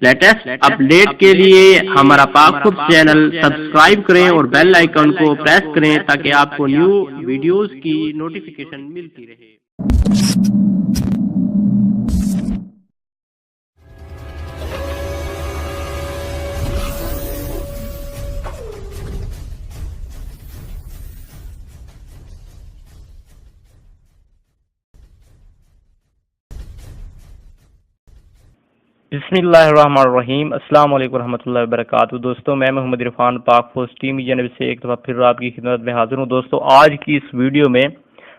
Latest update के लिए हमारा पाकखुद चैनल सब्सक्राइब करें और बेल आइकन को प्रेस करें ताकि आपको न्यू वीडियोस की नोटिफिकेशन मिलती रहे। बिस्मिल्लाहिर्रहमानिर्रहीम, अस्सलाम वालेकुम रहमतुल्लाहि व बरकातहू। दोस्तों, मैं मोहम्मद इरफान पाक फोर्स टीम की जानब से एक दफ़ा फिर आपकी खिदमत में हाजिर हूँ। दोस्तों, आज की इस वीडियो में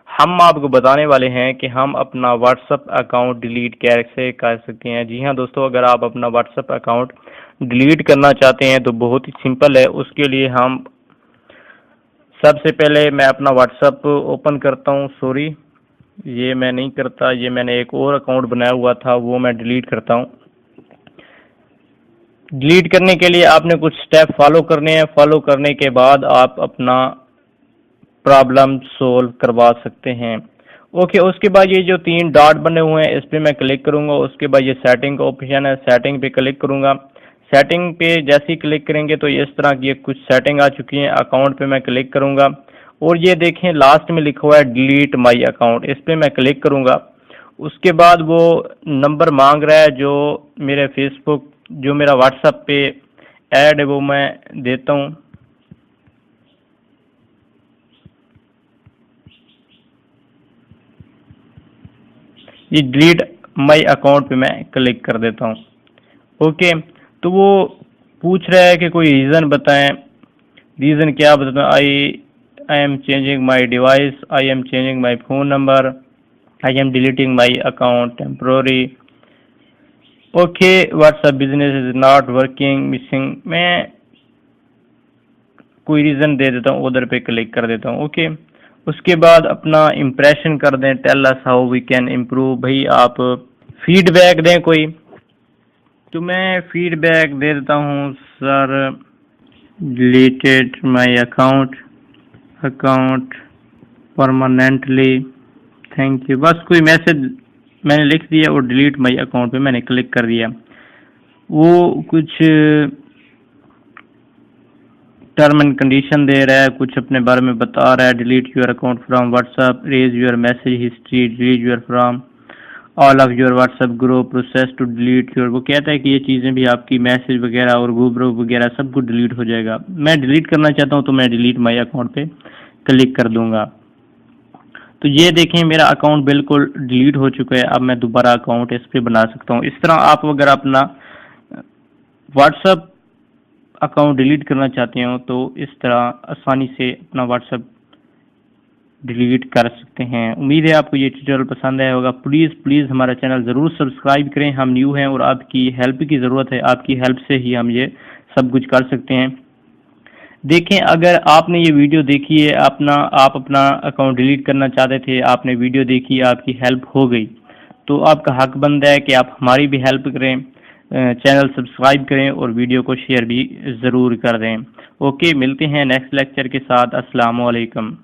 हम आपको बताने वाले हैं कि हम अपना व्हाट्सएप अकाउंट डिलीट कैसे कर सकते हैं। जी हाँ दोस्तों, अगर आप अपना व्हाट्सएप अकाउंट डिलीट करना चाहते हैं तो बहुत ही सिंपल है। उसके लिए हम सबसे पहले मैं अपना व्हाट्सएप ओपन करता हूँ। सॉरी, ये मैं नहीं करता, ये मैंने एक और अकाउंट बनाया हुआ था, वो मैं डिलीट करता हूँ। डिलीट करने के लिए आपने कुछ स्टेप फॉलो करने हैं। फॉलो करने के बाद आप अपना प्रॉब्लम सोल्व करवा सकते हैं। ओके, उसके बाद ये जो 3 डॉट बने हुए हैं इस पर मैं क्लिक करूंगा। उसके बाद ये सेटिंग का ऑप्शन है, सेटिंग पे क्लिक करूंगा। सेटिंग पे जैसे ही क्लिक करेंगे तो इस तरह की कुछ सेटिंग आ चुकी है। अकाउंट पे मैं क्लिक करूंगा और ये देखें लास्ट में लिखा हुआ है डिलीट माई अकाउंट, इस पर मैं क्लिक करूंगा। उसके बाद वो नंबर मांग रहा है जो मेरे फेसबुक जो मेरा व्हाट्सएप पे ऐड है वो मैं देता हूँ। ये डिलीट माई अकाउंट पे मैं क्लिक कर देता हूँ। ओके, तो वो पूछ रहा है कि कोई रीज़न बताएं। रीज़न क्या बताएं? I am changing my device, I am changing my phone number, I am deleting my account temporary. Okay, WhatsApp business is not working, missing. मैं कोई रीज़न दे देता हूँ, उधर पे क्लिक कर देता हूँ। ओके, उसके बाद अपना इम्प्रेशन कर दें, tell us how we can improve. भाई आप फीडबैक दें कोई, तो मैं फीडबैक दे देता हूँ, sir deleted my account permanently, thank you. बस कोई मैसेज मैंने लिख दिया और डिलीट माई अकाउंट पे मैंने क्लिक कर दिया। वो कुछ टर्म एंड कंडीशन दे रहा है, कुछ अपने बारे में बता रहा है। Delete your account from WhatsApp, erase your message history, delete your from all of your WhatsApp group, process to delete your. वो कहता है कि ये चीज़ें भी आपकी मैसेज वगैरह और ग्रुप वगैरह सब कुछ डिलीट हो जाएगा। मैं डिलीट करना चाहता हूँ तो मैं डिलीट माई अकाउंट पे क्लिक कर दूंगा। तो ये देखें मेरा अकाउंट बिल्कुल डिलीट हो चुका है। अब मैं दोबारा अकाउंट इस पर बना सकता हूँ। इस तरह आप अगर अपना व्हाट्सएप अकाउंट डिलीट करना चाहते हो तो इस तरह आसानी से अपना व्हाट्सएप डिलीट कर सकते हैं। उम्मीद है आपको ये ट्यूटोरियल पसंद आया होगा। प्लीज़ हमारा चैनल ज़रूर सब्सक्राइब करें, हम न्यू हैं और आपकी हेल्प की ज़रूरत है। आपकी हेल्प से ही हम ये सब कुछ कर सकते हैं। देखें, अगर आपने ये वीडियो देखी है, आप अपना अकाउंट डिलीट करना चाहते थे, आपने वीडियो देखी, आपकी हेल्प हो गई, तो आपका हक बनता है कि आप हमारी भी हेल्प करें, चैनल सब्सक्राइब करें और वीडियो को शेयर भी ज़रूर कर दें। ओके, मिलते हैं नेक्स्ट लेक्चर के साथ। अस्सलाम वालेकुम।